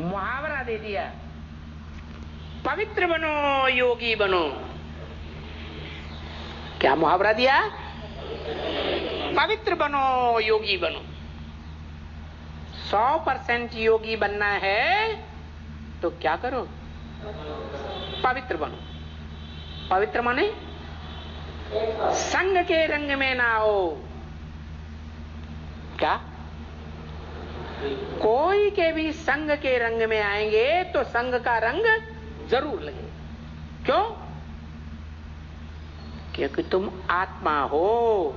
मुहावरा दे दिया, पवित्र बनो योगी बनो। क्या मुहावरा दिया? पवित्र बनो योगी बनो। 100% योगी बनना है तो क्या करो? पवित्र बनो। पवित्र माने संग के रंग में ना आओ। क्या? कोई के भी संग के रंग में आएंगे तो संग का रंग जरूर लगे। क्यों? क्योंकि तुम आत्मा हो,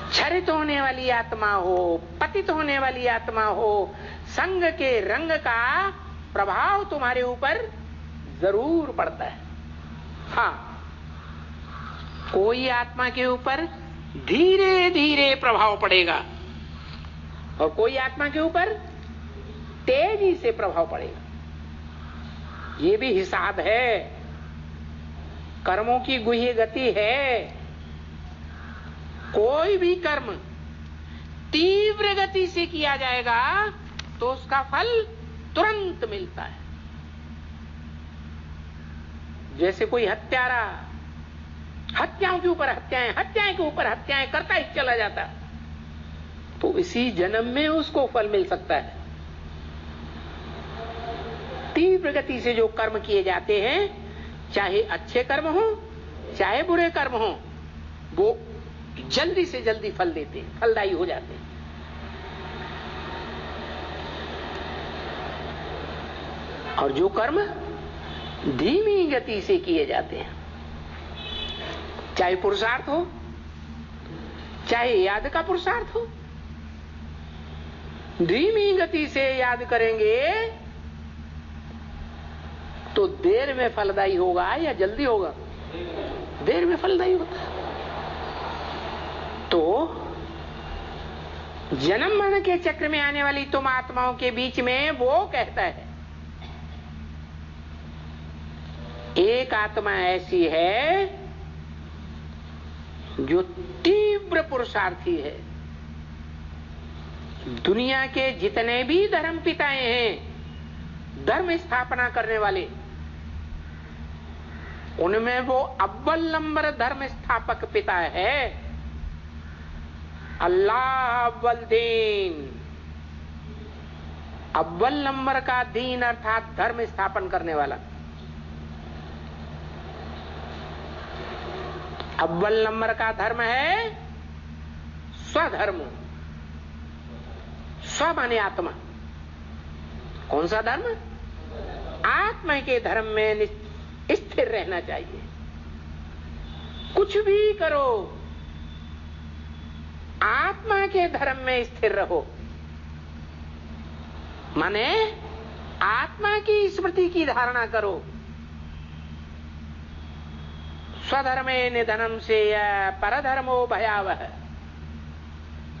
क्षरित होने वाली आत्मा हो, पतित होने वाली आत्मा हो। संग के रंग का प्रभाव तुम्हारे ऊपर जरूर पड़ता है। हाँ, कोई आत्मा के ऊपर धीरे धीरे प्रभाव पड़ेगा और कोई आत्मा के ऊपर तेजी से प्रभाव पड़ेगा। ये भी हिसाब है, कर्मों की गुह्य गति है। कोई भी कर्म तीव्र गति से किया जाएगा तो उसका फल तुरंत मिलता है। जैसे कोई हत्यारा हत्याओं के ऊपर हत्याएं, हत्याएं के ऊपर हत्याएं करता ही चला जाता, तो इसी जन्म में उसको फल मिल सकता है। तीव्र गति से जो कर्म किए जाते हैं, चाहे अच्छे कर्म हो चाहे बुरे कर्म हो, वो जल्दी से जल्दी फल देते हैं, फलदायी हो जाते हैं। और जो कर्म धीमी गति से किए जाते हैं, चाहे पुरुषार्थ हो चाहे याद का पुरुषार्थ हो, धीमी गति से याद करेंगे तो देर में फलदायी होगा या जल्दी होगा? देर में फलदायी होता है। तो जन्म मरण के चक्र में आने वाली तुम आत्माओं के बीच में वो कहता है, एक आत्मा ऐसी है जो तीव्र पुरुषार्थी है। दुनिया के जितने भी धर्म पिताएं हैं, धर्म स्थापना करने वाले, उनमें वो अव्वल नंबर धर्म स्थापक पिता है अल्लाह अव्वल दीन। अव्वल नंबर का दीन अर्थात धर्म स्थापन करने वाला। अव्वल नंबर का धर्म है स्वधर्म। स्व माने आत्मा। कौन सा धर्म? आत्मा के धर्म में स्थिर रहना चाहिए। कुछ भी करो, आत्मा के धर्म में स्थिर रहो। माने आत्मा की स्मृति की धारणा करो। स्वधर्मे निधनम से परधर्मो भयावह।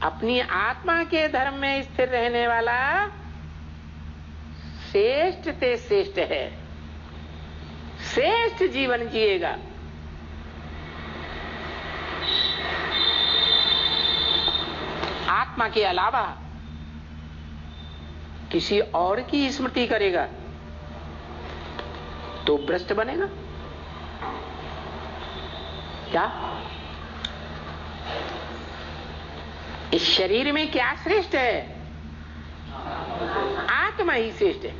अपनी आत्मा के धर्म में स्थिर रहने वाला श्रेष्ठ ते श्रेष्ठ है, श्रेष्ठ जीवन जिएगा। आत्मा के अलावा किसी और की स्मृति करेगा तो भ्रष्ट बनेगा। क्या? इस शरीर में क्या श्रेष्ठ है? आत्मा ही श्रेष्ठ है।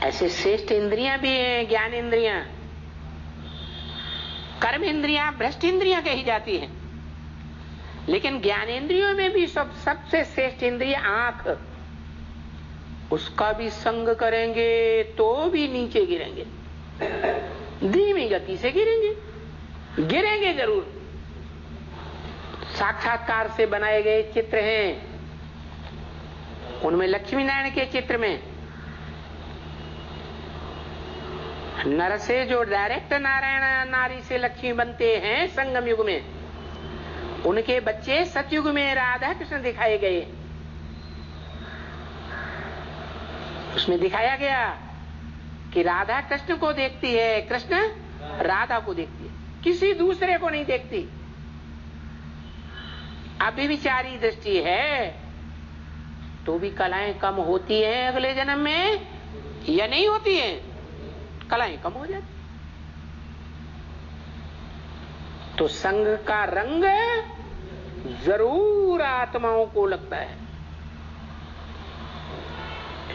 ऐसे श्रेष्ठ इंद्रियां भी हैं, ज्ञान इंद्रियां, कर्म इंद्रियां भ्रष्ट इंद्रियां कही जाती हैं। लेकिन ज्ञानेंद्रियों में भी सबसे श्रेष्ठ इंद्रिय आंख। उसका भी संग करेंगे तो भी नीचे गिरेंगे, धीमी गति से गिरेंगे, गिरेंगे जरूर। साक्षात्कार से बनाए गए चित्र हैं, उनमें लक्ष्मी नारायण के चित्र में नर से जो डायरेक्ट नारायण नारी से लक्ष्मी बनते हैं संगम युग में, उनके बच्चे सतयुग में राधा कृष्ण दिखाए गए। उसमें दिखाया गया कि राधा कृष्ण को देखती है, कृष्ण राधा को देखती है, किसी दूसरे को नहीं देखती। अभिविचारी दृष्टि है, तो भी कलाएं कम होती हैं अगले जन्म में या नहीं होती हैं? कलाएं कम हो जाती। तो संग का रंग जरूर आत्माओं को लगता है,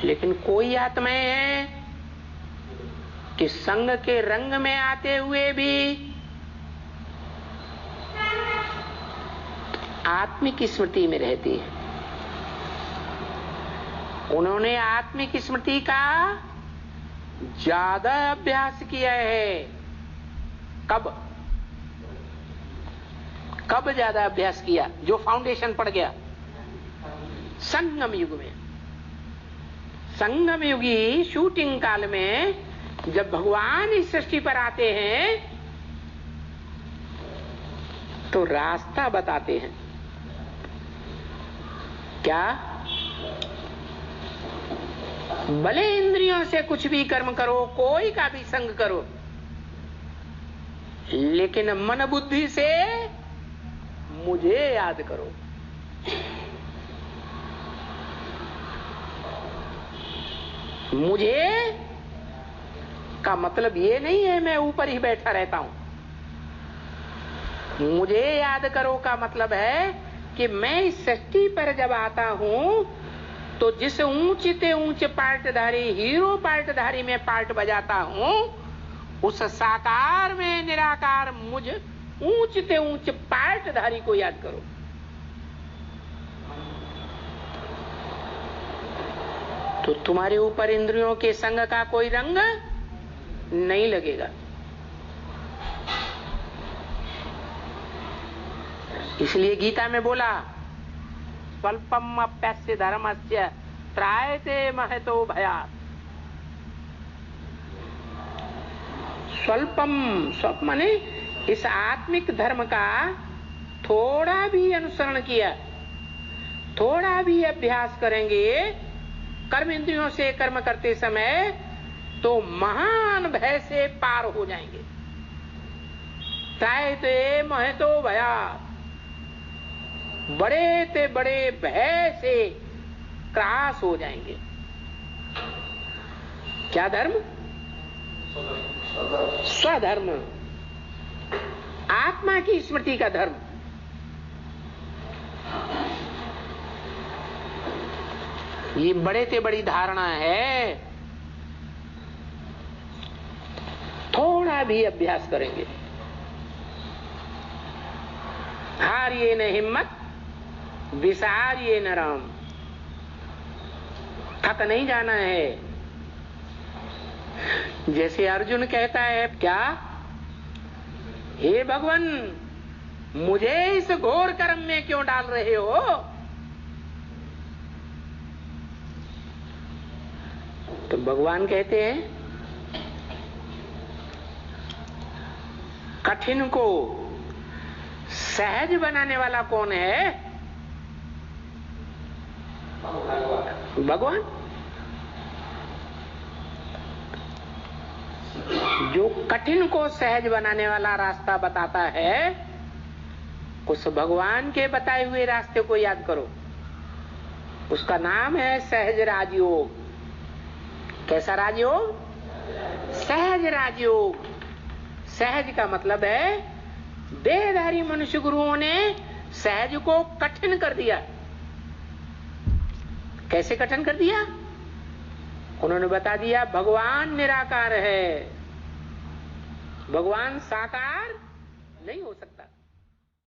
लेकिन कोई आत्माएं हैं कि संग के रंग में आते हुए भी आत्मिक स्मृति में रहती है। उन्होंने आत्मिक स्मृति का ज्यादा अभ्यास किया है। कब ज्यादा अभ्यास किया? जो फाउंडेशन पड़ गया संगम युग में। संगम युगी शूटिंग काल में जब भगवान इस सृष्टि पर आते हैं तो रास्ता बताते हैं। क्या? भले इंद्रियों से कुछ भी कर्म करो, कोई का भी संग करो, लेकिन मन बुद्धि से मुझे याद करो। मुझे का मतलब ये नहीं है मैं ऊपर ही बैठा रहता हूं। मुझे याद करो का मतलब है कि मैं इस सृष्टि पर जब आता हूं तो जिस ऊंचे ऊंचे पार्टधारी हीरो पार्टधारी में पार्ट बजाता हूं, उस साकार में निराकार मुझ ऊंचे ऊंचे पार्टधारी को याद करो। तो तुम्हारे ऊपर इंद्रियों के संग का कोई रंग नहीं लगेगा। इसलिए गीता में बोला स्वल्पम अप्यस्य धर्मस्य त्रायते महतो भयात्। स्वल्प माने इस आत्मिक धर्म का थोड़ा भी अनुसरण किया, थोड़ा भी अभ्यास करेंगे कर्म इंद्रियों से कर्म करते समय, तो महान भय से पार हो जाएंगे। त्रायते महतो भयात्, बड़े ते बड़े भय से त्रास हो जाएंगे। क्या धर्म? स्वधर्म, आत्मा की स्मृति का धर्म। ये बड़े ते बड़ी धारणा है। थोड़ा भी अभ्यास करेंगे, हारिए न हिम्मत विसारिए न राम। थक नहीं जाना है। जैसे अर्जुन कहता है, क्या हे भगवान मुझे इस घोर कर्म में क्यों डाल रहे हो? तो भगवान कहते हैं कठिन को सहज बनाने वाला कौन है? भगवान। जो कठिन को सहज बनाने वाला रास्ता बताता है, उस भगवान के बताए हुए रास्ते को याद करो। उसका नाम है सहज राजयोग। कैसा राजयोग? सहज राजयोग। सहज का मतलब है देहधारी मनुष्य गुरुओं ने सहज को कठिन कर दिया। कैसे कठिन कर दिया? उन्होंने बता दिया भगवान निराकार है, भगवान साकार नहीं हो सकता।